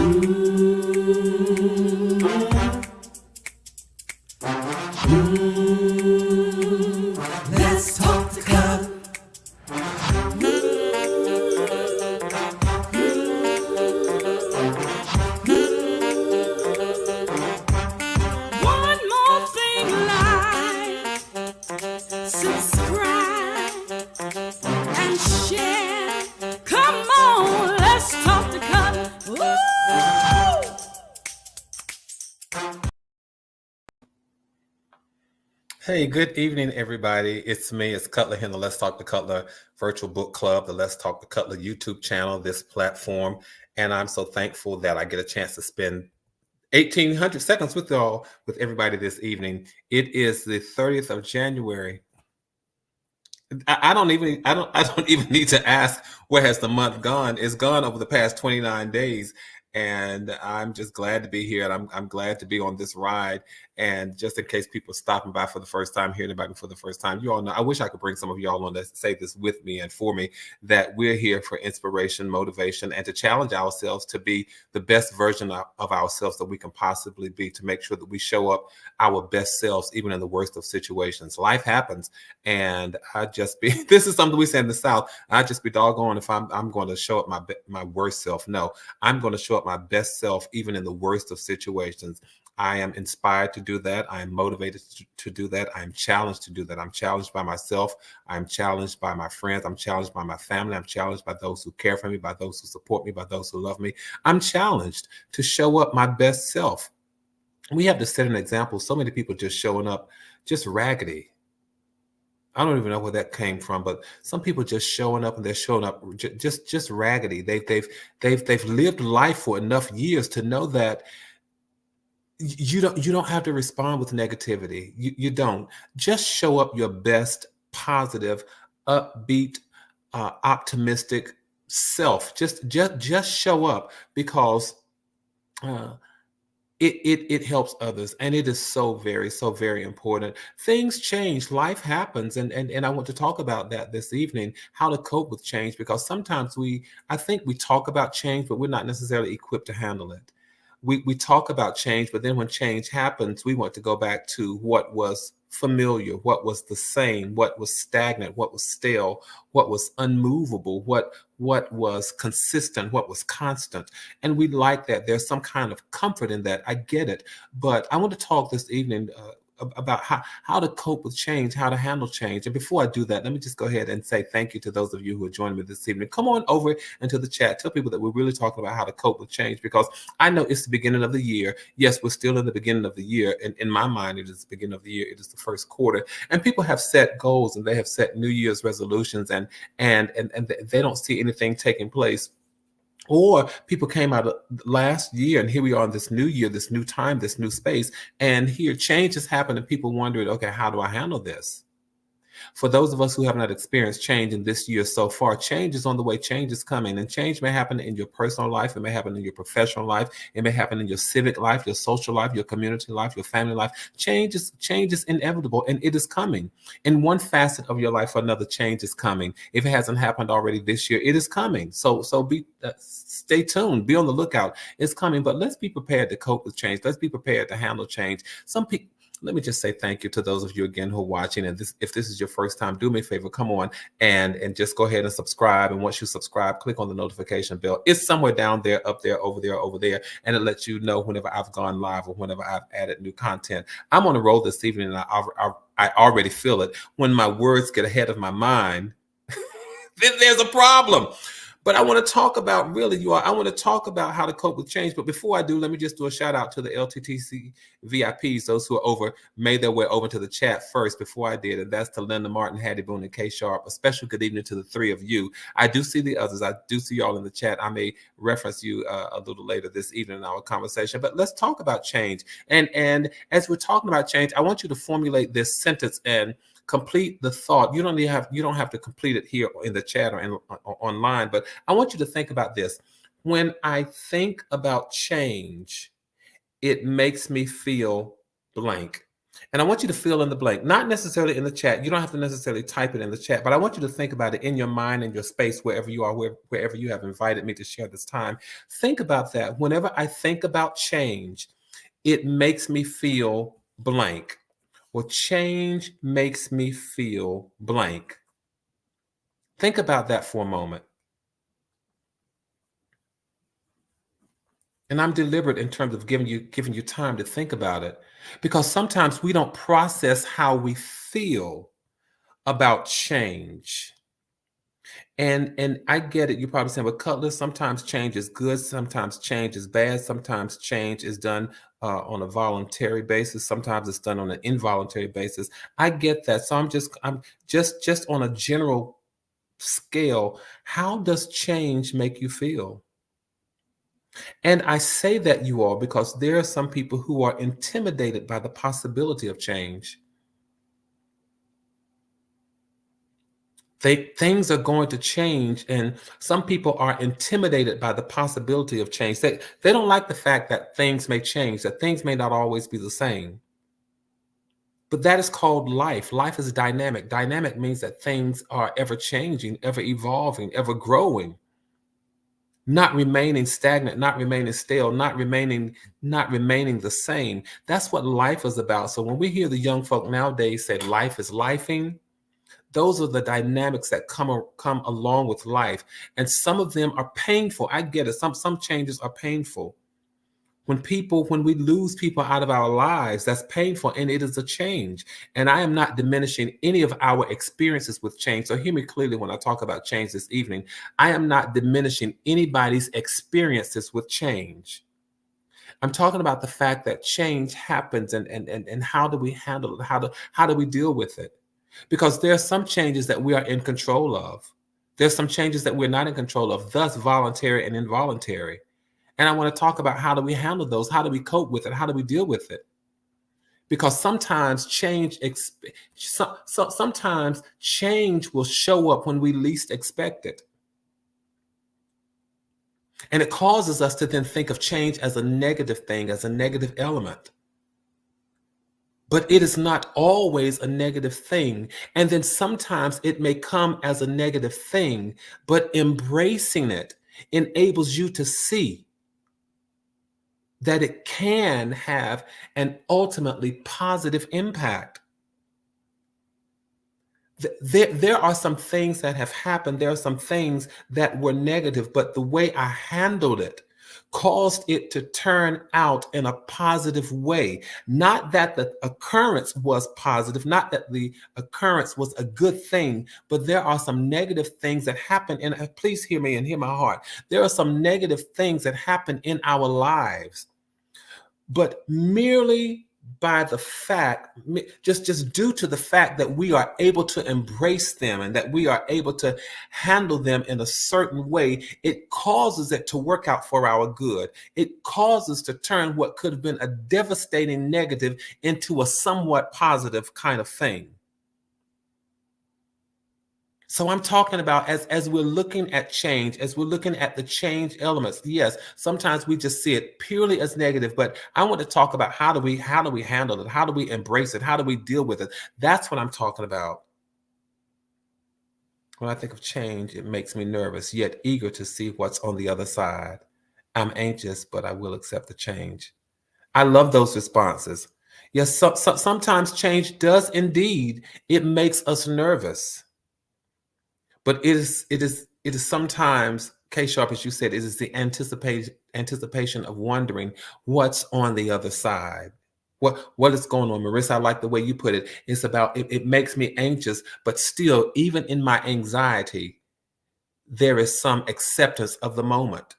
Let's talk to God. One more thing, like, subscribe, and share. Come on, let's talk to God. Woo! Hey, good evening, everybody. It's me, it's Cutler here in the Let's Talk to Cutler Virtual Book Club, the Let's Talk to Cutler YouTube channel, this platform. And I'm so thankful that I get a chance to spend 1,800 seconds with y'all, with everybody this evening. It is the 30th of January. I don't even need to ask where has the month gone. It's gone over the past 29 days. And I'm just glad to be here, and I'm glad to be on this ride. And just in case people stopping by for the first time, hearing about me for the first time, you all know I wish I could bring some of y'all on to say this with me and for me, that we're here for inspiration, motivation, and to challenge ourselves to be the best version of ourselves that we can possibly be, to make sure that we show up our best selves even in the worst of situations. Life happens, and I just be this is something we say in the South. I just be doggone if I'm going to show up my worst self. No, I'm going to show up my best self even in the worst of situations. I am inspired to do that. I am motivated to do that. I am challenged to do that. I'm challenged by myself. I'm challenged by my friends. I'm challenged by my family. I'm challenged by those who care for me, by those who support me, by those who love me. I'm challenged to show up my best self. We have to set an example. So many people just showing up just raggedy. I don't even know where that came from, but some people just showing up, and they're showing up just raggedy. They've lived life for enough years to know that you don't have to respond with negativity. You don't. Just show up your best, positive, upbeat, optimistic self. Just show up, because it helps others, and it is so very important. Things change, life happens, and I want to talk about that this evening, how to cope with change, because sometimes I think we talk about change, but we're not necessarily equipped to handle it. We talk about change, but then when change happens, we want to go back to what was familiar, what was the same, what was stagnant, what was stale, what was unmovable, what was consistent, what was constant. And we like that. There's some kind of comfort in that. I get it. But I want to talk this evening about how to cope with change, how to handle change. And before I do that, let me just go ahead and say thank you to those of you who are joining me this evening. Come on over into the chat. Tell people that we're really talking about how to cope with change, because I know it's the beginning of the year. Yes, we're still in the beginning of the year. And in my mind, it is the beginning of the year. It is the first quarter. And people have set goals, and they have set New Year's resolutions, and they don't see anything taking place. Or people came out of last year, and here we are in this new year, this new time, this new space, and here change has happened, and people wondering, okay, how do I handle this? For those of us who have not experienced change in this year so far, change is on the way. Change is coming, and change may happen in your personal life. It may happen in your professional life. It may happen in your civic life, your social life, your community life, your family life. Change is inevitable, and it is coming. In one facet of your life or another, change is coming. If it hasn't happened already this year, it is coming. So stay tuned. Be on the lookout. It's coming, but let's be prepared to cope with change. Let's be prepared to handle change. Some people. Let me just say thank you to those of you again who are watching. And if this is your first time, do me a favor, come on and just go ahead and subscribe. And once you subscribe, click on the notification bell. It's somewhere down there, up there, over there, and it lets you know whenever I've gone live or whenever I've added new content. I'm on a roll this evening, and I already feel it. When my words get ahead of my mind, then there's a problem. But I want to talk about, really, I want to talk about how to cope with change. But before I do, let me just do a shout out to the LTTC VIPs, those who are made their way over to the chat first before I did. And that's to Linda Martin, Hattie Boone, and Kay Sharp. A special good evening to the three of you. I do see the others. I do see y'all in the chat. I may reference you a little later this evening in our conversation. But let's talk about change. And as we're talking about change, I want you to formulate this sentence and complete the thought. You don't have to complete it here in the chat or online, but I want you to think about this. When I think about change, it makes me feel blank. And I want you to fill in the blank, not necessarily in the chat. You don't have to necessarily type it in the chat, but I want you to think about it in your mind and your space, wherever you are, wherever you have invited me to share this time. Think about that. Whenever I think about change, it makes me feel blank. Well, change makes me feel blank. Think about that for a moment. And I'm deliberate in terms of giving you time to think about it, because sometimes we don't process how we feel about change. And I get it. You're probably saying, well, Cutler, sometimes change is good, sometimes change is bad, sometimes change is done on a voluntary basis, sometimes it's done on an involuntary basis. I get that. So I'm just on a general scale. How does change make you feel? And I say that, you all, because there are some people who are intimidated by the possibility of change. Things are going to change, and some people are intimidated by the possibility of change. They don't like the fact that things may change, that things may not always be the same. But that is called life. Life is dynamic. Dynamic means that things are ever changing, ever evolving, ever growing, not remaining stagnant, not remaining stale, not remaining the same. That's what life is about. So when we hear the young folk nowadays say life is lifing, those are the dynamics that come along with life, and some of them are painful. I get it. Some changes are painful. When we lose people out of our lives, that's painful, and it is a change. And I am not diminishing any of our experiences with change. So hear me clearly when I talk about change this evening. I am not diminishing anybody's experiences with change. I'm talking about the fact that change happens, and how do we handle it? How do we deal with it? Because there are some changes that we are in control of. There's some changes that we're not in control of, thus voluntary and involuntary. And I want to talk about how do we handle those? How do we cope with it? How do we deal with it? Because sometimes sometimes change will show up when we least expect it. And it causes us to then think of change as a negative thing, as a negative element. But it is not always a negative thing. And then sometimes it may come as a negative thing, but embracing it enables you to see that it can have an ultimately positive impact. There are some things that have happened. There are some things that were negative, but the way I handled it caused it to turn out in a positive way. Not that the occurrence was positive, not that the occurrence was a good thing, but there are some negative things that happen. And please hear me and hear my heart. There are some negative things that happen in our lives, but merely by the fact, just due to the fact that we are able to embrace them and that we are able to handle them in a certain way, it causes it to work out for our good. It causes to turn what could have been a devastating negative into a somewhat positive kind of thing. So I'm talking about, as we're looking at change, as we're looking at the change elements, yes, sometimes we just see it purely as negative, but I want to talk about how do we handle it? How do we embrace it? How do we deal with it? That's what I'm talking about. When I think of change, it makes me nervous, yet eager to see what's on the other side. I'm anxious, but I will accept the change. I love those responses. Yes, sometimes change does indeed. It makes us nervous. But it is sometimes, K Sharp, as you said, it is the anticipation of wondering what's on the other side. What is going on? Marissa, I like the way you put it. It's about it makes me anxious, but still, even in my anxiety, there is some acceptance of the moment.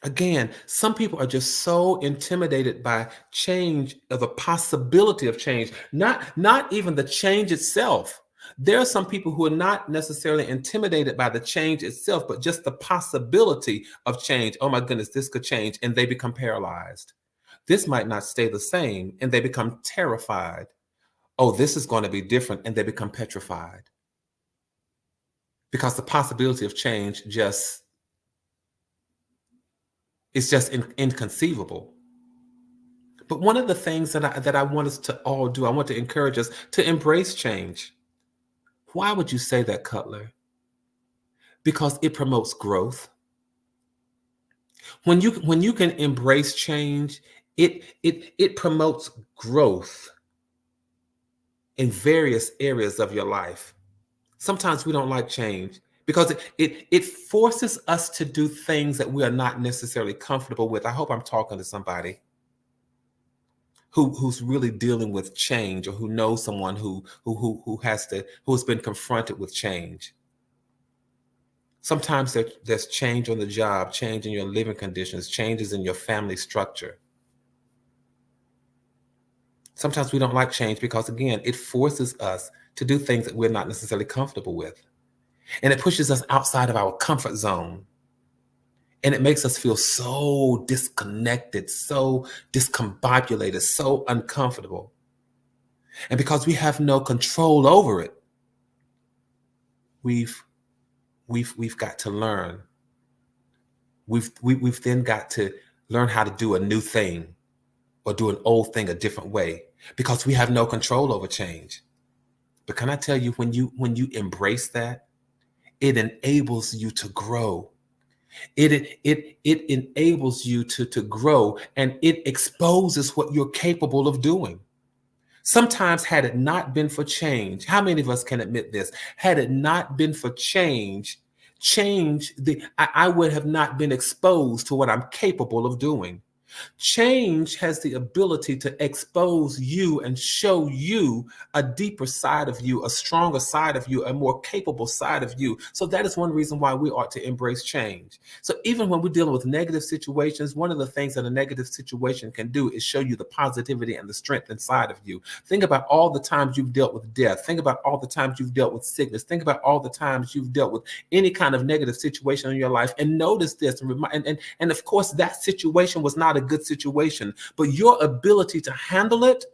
Again, some people are just so intimidated by change, of the possibility of change, not even the change itself. There are some people who are not necessarily intimidated by the change itself, but just the possibility of change. Oh my goodness, this could change, and they become paralyzed. This might not stay the same, and they become terrified. Oh, this is going to be different, and they become petrified. Because the possibility of change is just inconceivable. But one of the things that I want us to all do, I want to encourage us to embrace change. Why would you say that, Cutler? Because it promotes growth. When you can embrace change, it promotes growth in various areas of your life. Sometimes we don't like change because it forces us to do things that we are not necessarily comfortable with. I hope I'm talking to somebody who's really dealing with change, or who knows someone who's been confronted with change. Sometimes there's change on the job, change in your living conditions, changes in your family structure. Sometimes we don't like change because, again, it forces us to do things that we're not necessarily comfortable with. And it pushes us outside of our comfort zone. And it makes us feel so disconnected, so discombobulated, so uncomfortable. And because we have no control over it, we've got to learn. We've then got to learn how to do a new thing, or do an old thing a different way, because we have no control over change. But can I tell you, when you embrace that, it enables you to grow. It enables you to grow, and it exposes what you're capable of doing. Sometimes, had it not been for change, how many of us can admit this? Had it not been for change, I would have not been exposed to what I'm capable of doing. Change has the ability to expose you and show you a deeper side of you, a stronger side of you, a more capable side of you. So that is one reason why we ought to embrace change. So even when we're dealing with negative situations, one of the things that a negative situation can do is show you the positivity and the strength inside of you. Think about all the times you've dealt with death. Think about all the times you've dealt with sickness. Think about all the times you've dealt with any kind of negative situation in your life, and notice this, and of course that situation was not a good situation, but your ability to handle it,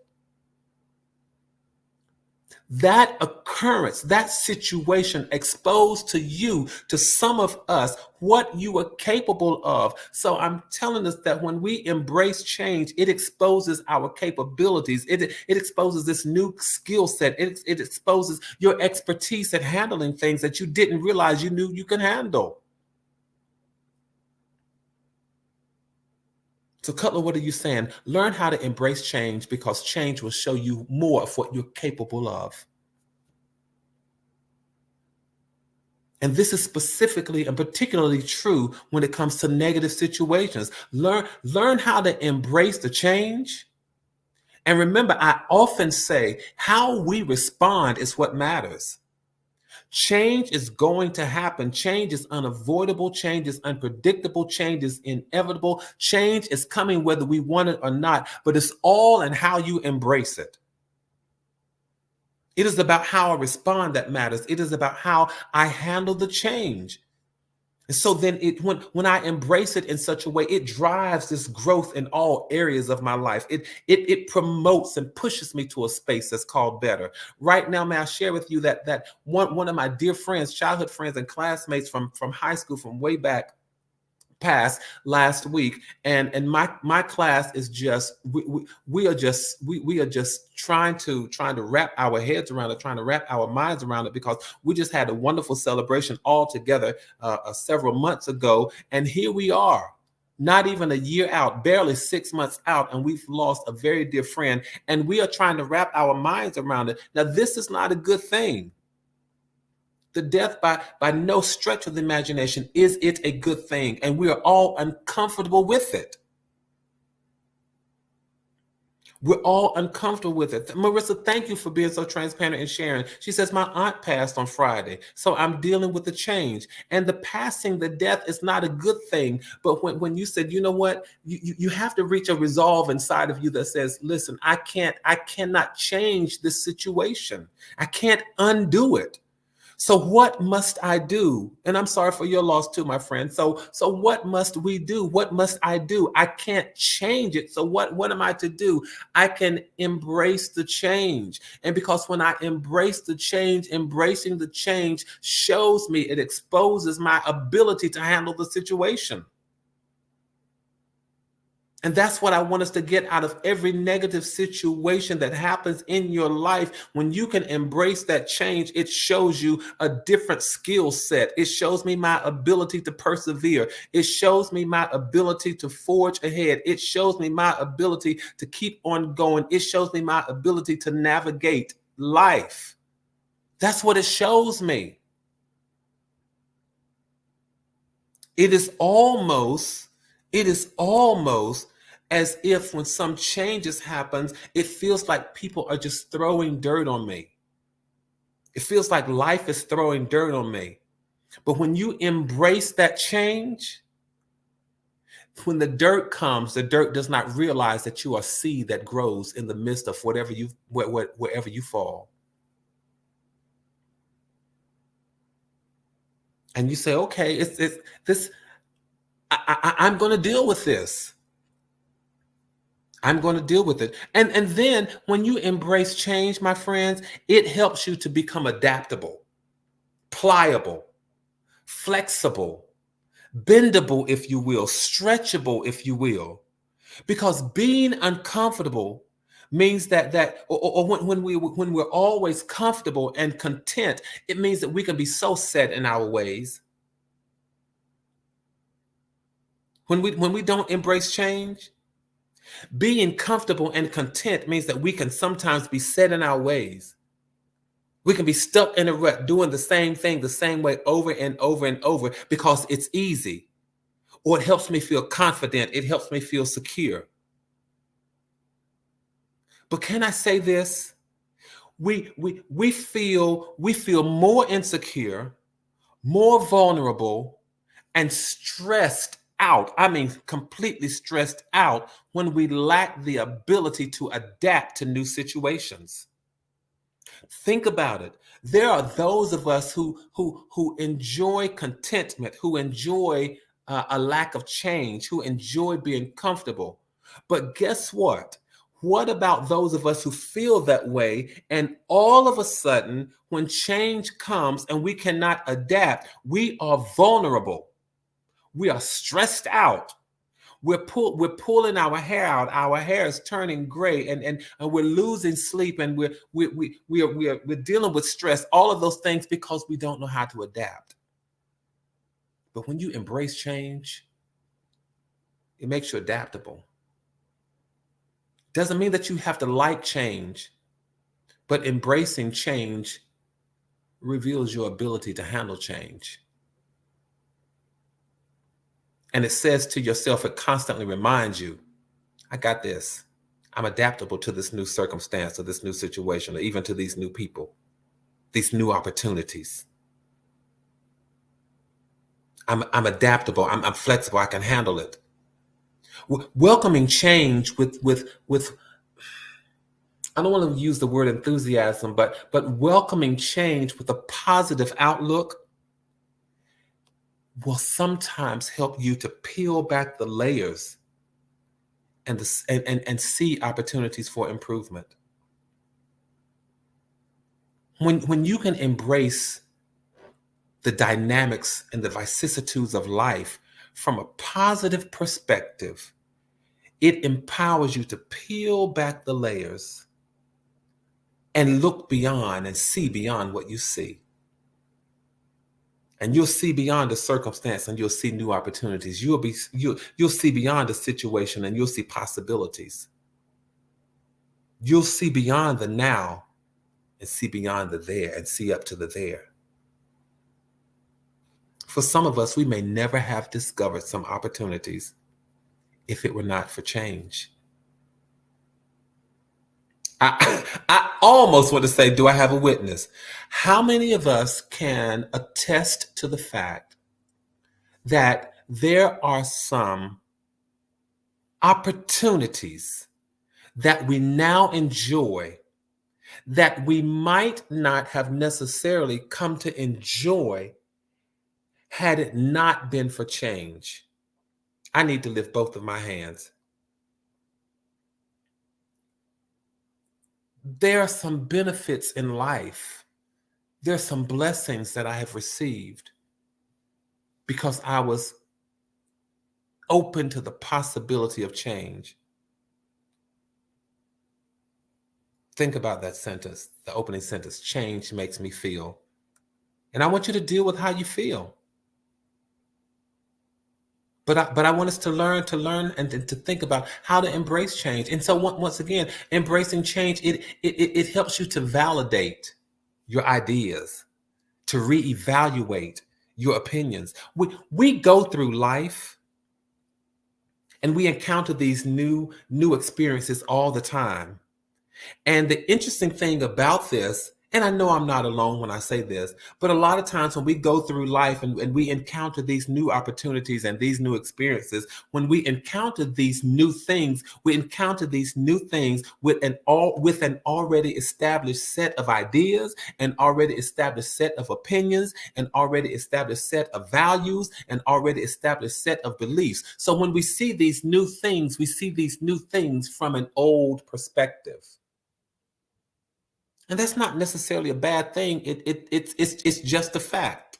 that occurrence, that situation exposed to you, to some of us, what you are capable of. So I'm telling us that when we embrace change, it exposes our capabilities. It exposes this new skill set. It exposes your expertise at handling things that you didn't realize you knew you can handle. So Cutler, what are you saying? Learn how to embrace change, because change will show you more of what you're capable of. And this is specifically and particularly true when it comes to negative situations. Learn how to embrace the change. And remember, I often say how we respond is what matters. Change is going to happen. Change is unavoidable. Change is unpredictable. Change is inevitable. Change is coming whether we want it or not, but it's all in how you embrace it. It is about how I respond that matters. It is about how I handle the change. And so then when I embrace it in such a way, it drives this growth in all areas of my life. It promotes and pushes me to a space that's called better. Right now, may I share with you that one of my dear friends, childhood friends and classmates from high school, from way back past last week, and my class is just we are just trying to wrap our heads around it, trying to wrap our minds around it, because we just had a wonderful celebration all together several months ago, and here we are, not even a year out, barely 6 months out, and we've lost a very dear friend, and we are trying to wrap our minds around it. Now, this is not a good thing. The death by no stretch of the imagination is it a good thing, and we are all uncomfortable with it. We're all uncomfortable with it. Marissa, thank you for being so transparent and sharing. She says, my aunt passed on Friday, so I'm dealing with the change. And the passing, the death is not a good thing. But when you said, you know what, you have to reach a resolve inside of you that says, listen, I cannot change this situation. I can't undo it. So what must I do? And I'm sorry for your loss too, my friend. So what must we do? What must I do? I can't change it. So what am I to do? I can embrace the change. And because when I embrace the change, embracing the change shows me, it exposes my ability to handle the situation. And that's what I want us to get out of every negative situation that happens in your life. When you can embrace that change, it shows you a different skill set. It shows me my ability to persevere. It shows me my ability to forge ahead. It shows me my ability to keep on going. It shows me my ability to navigate life. That's what it shows me. It is almost as if when some changes happens, it feels like people are just throwing dirt on me. It feels like life is throwing dirt on me. But when you embrace that change, when the dirt comes, the dirt does not realize that you are seed that grows in the midst of wherever you fall. And you say, okay, it's this. I'm going to deal with this. I'm going to deal with it. And then when you embrace change, my friends, it helps you to become adaptable, pliable, flexible, bendable, if you will, stretchable, if you will. Because being uncomfortable means or when we're always comfortable and content, it means that we can be so set in our ways. When we don't embrace change, being comfortable and content means that we can sometimes be set in our ways. We can be stuck in a rut doing the same thing the same way over and over and over because it's easy, or it helps me feel confident. It helps me feel secure. But can I say this? We feel more insecure, more vulnerable, and stressed out. I mean, completely stressed out when we lack the ability to adapt to new situations. Think about it. There are those of us who enjoy contentment, who enjoy a lack of change, who enjoy being comfortable. But guess what? What about those of us who feel that way, and all of a sudden, when change comes and we cannot adapt, we are vulnerable. We are stressed out. We're pulling our hair out. Our hair is turning gray, and we're losing sleep, and we're dealing with stress. All of those things because we don't know how to adapt. But when you embrace change, it makes you adaptable. Doesn't mean that you have to like change, but embracing change reveals your ability to handle change. And it says to yourself, it constantly reminds you, I got this. I'm adaptable to this new circumstance, or this new situation, or even to these new people, these new opportunities. I'm adaptable. I'm flexible. I can handle it. Welcoming change with I don't want to use the word enthusiasm, but welcoming change with a positive outlook will sometimes help you to peel back the layers and see opportunities for improvement. When you can embrace the dynamics and the vicissitudes of life from a positive perspective, it empowers you to peel back the layers and look beyond and see beyond what you see. And you'll see beyond the circumstance, and you'll see new opportunities. You'll see beyond the situation, and you'll see possibilities. You'll see beyond the now and see beyond the there, and see up to the there. For some of us, we may never have discovered some opportunities if it were not for change. I almost want to say, do I have a witness? How many of us can attest to the fact that there are some opportunities that we now enjoy that we might not have necessarily come to enjoy had it not been for change? I need to lift both of my hands. There are some benefits in life. There are some blessings that I have received because I was open to the possibility of change. Think about that sentence, the opening sentence, change makes me feel. And I want you to deal with how you feel. But I want us to learn and to think about how to embrace change. And so once again, embracing change, it helps you to validate your ideas, to reevaluate your opinions. We go through life and we encounter these new experiences all the time. And the interesting thing about this, and I know I'm not alone when I say this, but a lot of times when we go through life and we encounter these new opportunities and these new experiences, when we encounter these new things, we encounter these new things with an already established set of ideas, an already established set of opinions, an already established set of values, an already established set of beliefs. So when we see these new things, we see these new things from an old perspective. And that's not necessarily a bad thing. It's just a fact.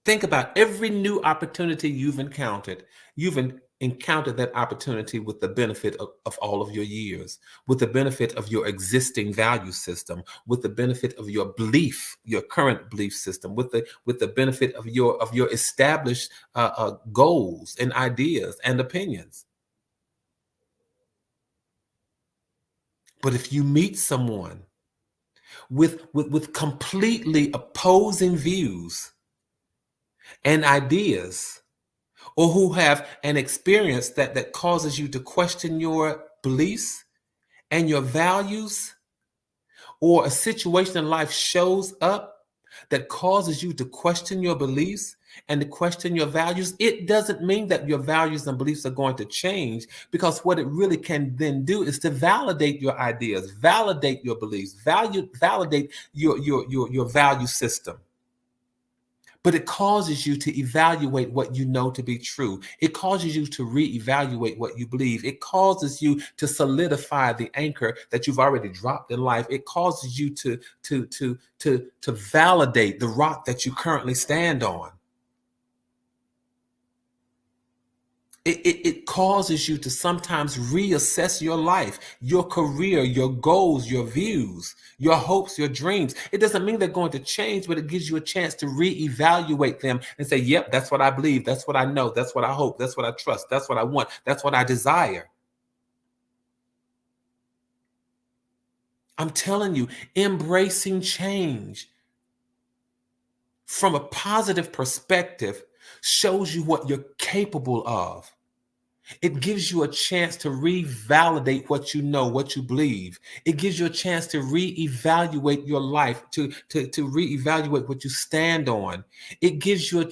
Think about every new opportunity you've encountered. Encountered that opportunity with the benefit of all of your years, with the benefit of your existing value system, with the benefit of your belief, your current belief system, with the benefit of your established goals and ideas and opinions. But if you meet someone with completely opposing views and ideas, or who have an experience that causes you to question your beliefs and your values, or a situation in life shows up that causes you to question your beliefs and to question your values, it doesn't mean that your values and beliefs are going to change, because what it really can then do is to validate your ideas, validate your beliefs, validate your value system. But it causes you to evaluate what you know to be true. It causes you to reevaluate what you believe. It causes you to solidify the anchor that you've already dropped in life. It causes you to validate the rock that you currently stand on. It causes you to sometimes reassess your life, your career, your goals, your views, your hopes, your dreams. It doesn't mean they're going to change, but it gives you a chance to reevaluate them and say, yep, that's what I believe. That's what I know. That's what I hope. That's what I trust. That's what I want. That's what I desire. I'm telling you, embracing change from a positive perspective shows you what you're capable of. It gives you a chance to revalidate what you know, what you believe. It gives you a chance to reevaluate your life, to reevaluate what you stand on. It gives you a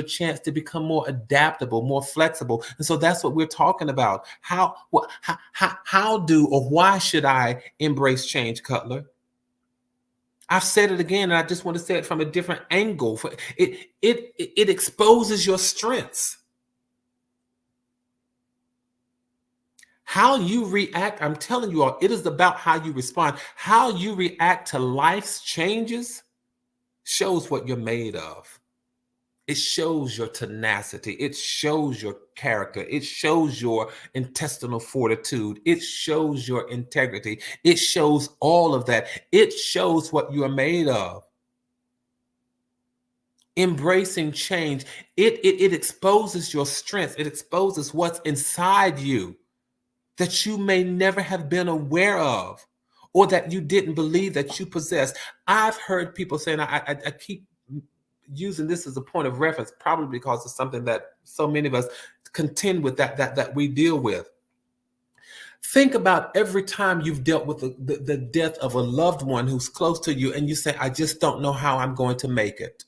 chance to become more adaptable, more flexible. And so that's what we're talking about. How do or why should I embrace change, Cutler? I've said it again, and I just want to say it from a different angle. It exposes your strengths. How you react, I'm telling you all, it is about how you respond. How you react to life's changes shows what you're made of. It shows your tenacity. It shows your character. It shows your intestinal fortitude. It shows your integrity. It shows all of that. It shows what you are made of. Embracing change, it exposes your strengths. It exposes what's inside you that you may never have been aware of, or that you didn't believe that you possessed. I've heard people saying, I keep using this as a point of reference, probably because it's something that so many of us contend with, that we deal with. Think about every time you've dealt with the death of a loved one who's close to you, and you say, I just don't know how I'm going to make it.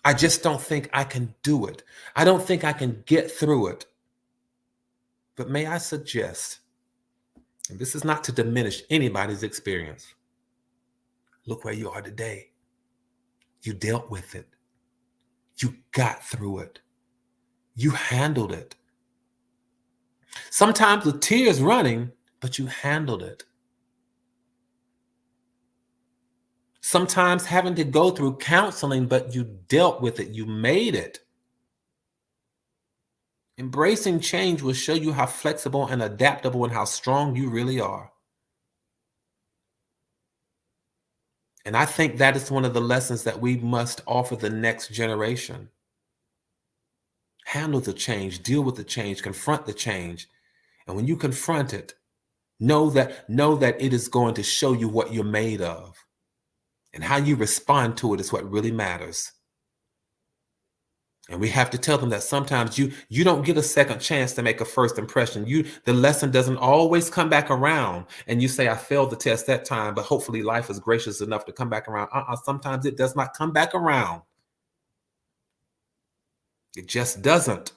I just don't think I can do it. I don't think I can get through it. But may I suggest, and this is not to diminish anybody's experience, look where you are today. You dealt with it. You got through it. You handled it. Sometimes with tears running, but you handled it. Sometimes having to go through counseling, but you dealt with it. You made it. Embracing change will show you how flexible and adaptable and how strong you really are. And I think that is one of the lessons that we must offer the next generation. Handle the change, deal with the change, confront the change. And when you confront it, know that it is going to show you what you're made of. And how you respond to it is what really matters. And we have to tell them that sometimes you don't get a second chance to make a first impression. The lesson doesn't always come back around. And you say, I failed the test that time, but hopefully life is gracious enough to come back around. Sometimes it does not come back around. It just doesn't.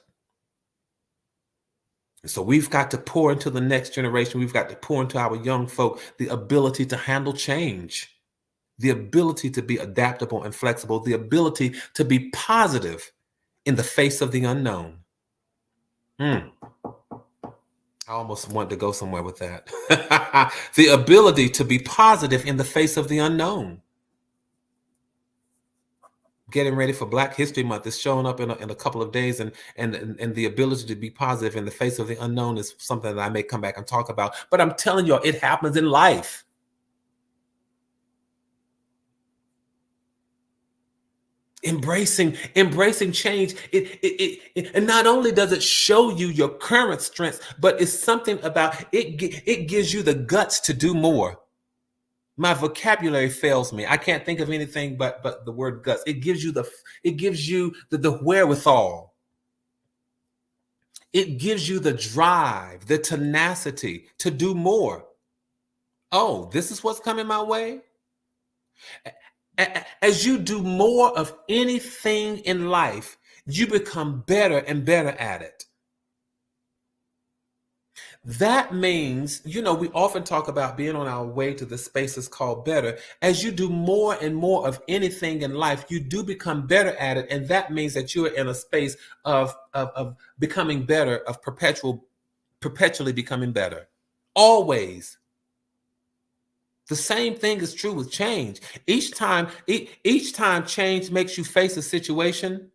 And so we've got to pour into the next generation. We've got to pour into our young folk the ability to handle change, the ability to be adaptable and flexible, the ability to be positive in the face of the unknown. I almost want to go somewhere with that. The ability to be positive in the face of the unknown. Getting ready for Black History Month is showing up in a couple of days, and the ability to be positive in the face of the unknown is something that I may come back and talk about. But I'm telling you, it happens in life. Embracing change, it and not only does it show you your current strengths, but it's something about it gives you the guts to do more. My vocabulary fails me. I can't think of anything but the word guts. It gives you the wherewithal. It gives you the drive, the tenacity to do more. Oh, this is what's coming my way? As you do more of anything in life, you become better and better at it. That means, we often talk about being on our way to the spaces called better. As you do more and more of anything in life, you do become better at it. And that means that you are in a space of becoming better, of perpetually becoming better. Always. The same thing is true with change. Each time change makes you face a situation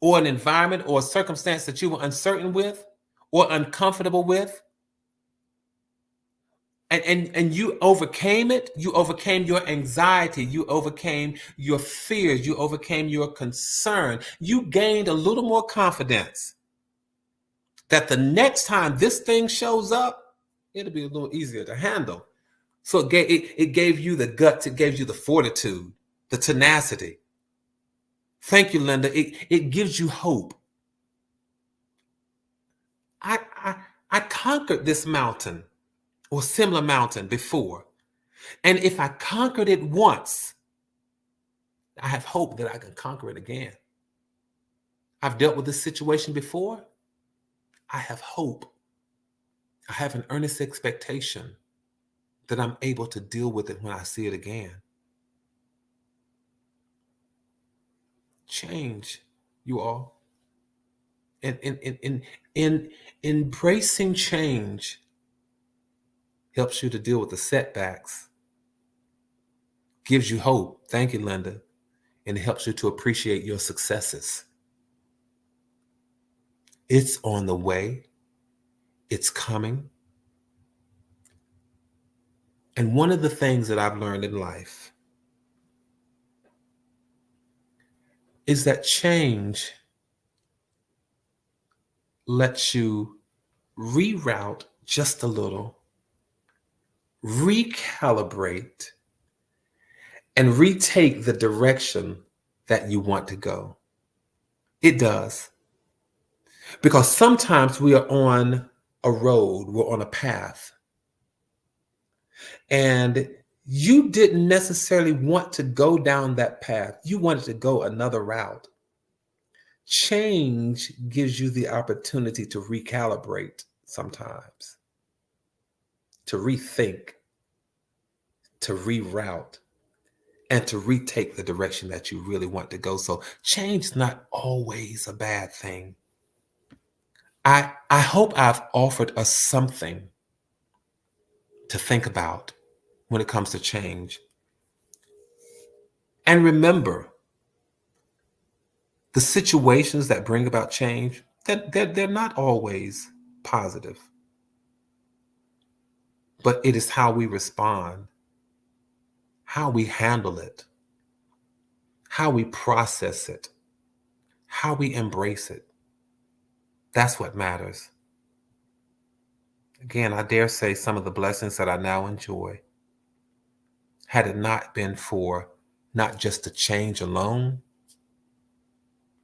or an environment or a circumstance that you were uncertain with or uncomfortable with, and you overcame it. You overcame your anxiety. You overcame your fears. You overcame your concern. You gained a little more confidence that the next time this thing shows up, it'll be a little easier to handle. So it gave you the guts, it gave you the fortitude, the tenacity. Thank you, Linda. It gives you hope. I conquered this mountain or similar mountain before. And if I conquered it once, I have hope that I can conquer it again. I've dealt with this situation before. I have hope. I have an earnest expectation that I'm able to deal with it when I see it again. Change, you all. In embracing change helps you to deal with the setbacks, gives you hope. Thank you, Linda. And it helps you to appreciate your successes. It's on the way. It's coming. And one of the things that I've learned in life is that change lets you reroute just a little, recalibrate, and retake the direction that you want to go. It does. Because sometimes we are on a road, we're on a path, and you didn't necessarily want to go down that path. You wanted to go another route. Change gives you the opportunity to recalibrate sometimes, to rethink, to reroute, and to retake the direction that you really want to go. So change is not always a bad thing. I hope I've offered us something to think about when it comes to change. And remember, the situations that bring about change, they're not always positive, but it is how we respond, how we handle it, how we process it, how we embrace it. That's what matters. Again, I dare say some of the blessings that I now enjoy, had it not been for not just the change alone,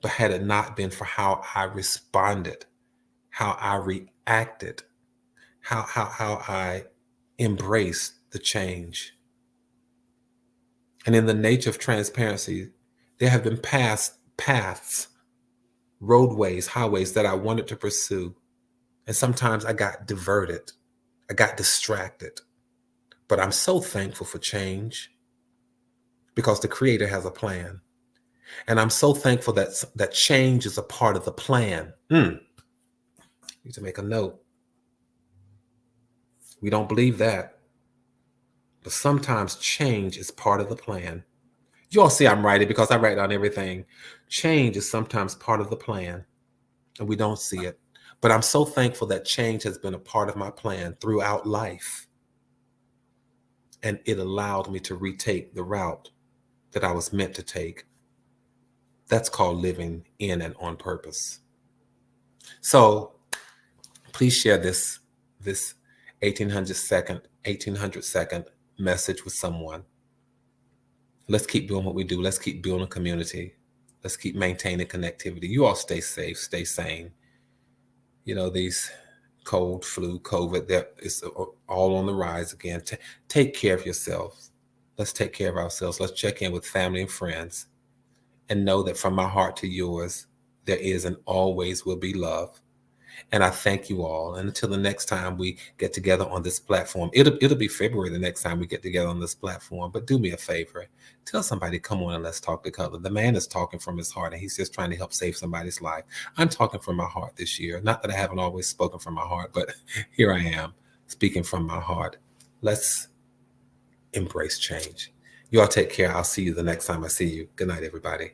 but had it not been for how I responded, how I reacted, how I embraced the change. And in the nature of transparency, there have been past paths, roadways, highways that I wanted to pursue. And sometimes I got diverted, I got distracted. But I'm so thankful for change because the Creator has a plan. And I'm so thankful that change is a part of the plan. Need to make a note. We don't believe that. But sometimes change is part of the plan. You all see I'm writing because I write down everything. Change is sometimes part of the plan, and we don't see it. But I'm so thankful that change has been a part of my plan throughout life. And it allowed me to retake the route that I was meant to take. That's called living in and on purpose. So please share this 1800 second message with someone. Let's keep doing what we do. Let's keep building a community. Let's keep maintaining connectivity. You all stay safe, stay sane. You know, these cold, flu, COVID, it's all on the rise again. Take care of yourselves. Let's take care of ourselves. Let's check in with family and friends and know that from my heart to yours, there is and always will be love. And I thank you all. And until the next time we get together on this platform, it'll be February the next time we get together on this platform. But do me a favor, tell somebody, come on and let's talk to color. The man is talking from his heart, and he's just trying to help save somebody's life. I'm talking from my heart this year. Not that I haven't always spoken from my heart, but here I am speaking from my heart. Let's embrace change. You all take care. I'll see you the next time I see you. Good night, everybody.